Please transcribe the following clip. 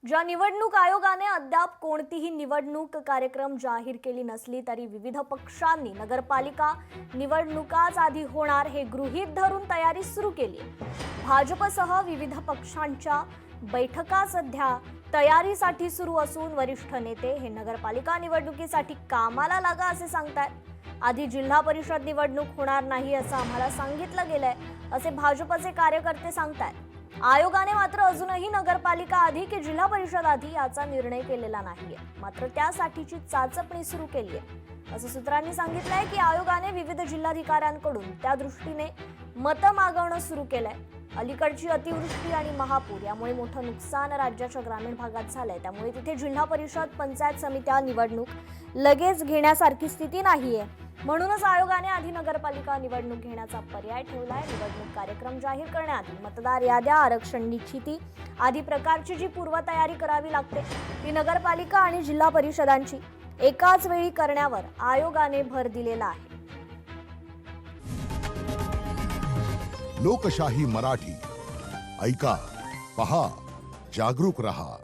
ज्या निवडणूक आयोगाने अद्याप कोणतीही निवडणूक कार्यक्रम जाहीर केली नसली तरी विविध पक्षांनी नगरपालिका निवडणुकाच आधी होणार हे गृहीत धरून तयारी सुरू केली आहे। भाजपसह विविध पक्षांच्या बैठका सध्या तयारीसाठी सुरू असून वरिष्ठ नेते हे नगरपालिका निवडणुकीसाठी कामाला लागा असे सांगतात। आधी जिल्हा परिषद निवडणूक होणार नाही असं आम्हाला सांगितलं गेलंय असे भाजपचे कार्यकर्ते सांगतात। आयोगाने मात्र अजूनही नगरपालिका आधी की जिल्हा परिषद आधी याचा निर्णय केलेला नाहीये, मात्र त्यासाठीची चाचपणी सुरू केली आहे असं सूत्रांनी सांगितलंय की आयोगाने विविध जिल्हाधिकाऱ्यांकडून त्या दृष्टीने मतं मागवणं सुरू केलंय। अलीकडची अतिवृष्टी आणि महापूर यामुळे मोठं नुकसान राज्याच्या ग्रामीण भागात झालंय, त्यामुळे तिथे जिल्हा परिषद पंचायत समित्या निवडणूक लगेच घेण्यासारखी स्थिती नाहीये। म्हणूनच आयोगाने आधी नगरपालिका निवडणूक घेण्याचा पर्याय ठेवलाय। निवडणूक कार्यक्रम जाहीर करण्याआधी मतदार याद्या आरक्षण निश्चिती आदी प्रकारची जी पूर्वतयारी करावी लागते ती नगरपालिका आणि जिल्हा परिषदांची एकाच वेळी करण्यावर आयोगाने भर दिलेला आहे। लोकशाही मराठी ऐका, पहा, जागरूक रहा।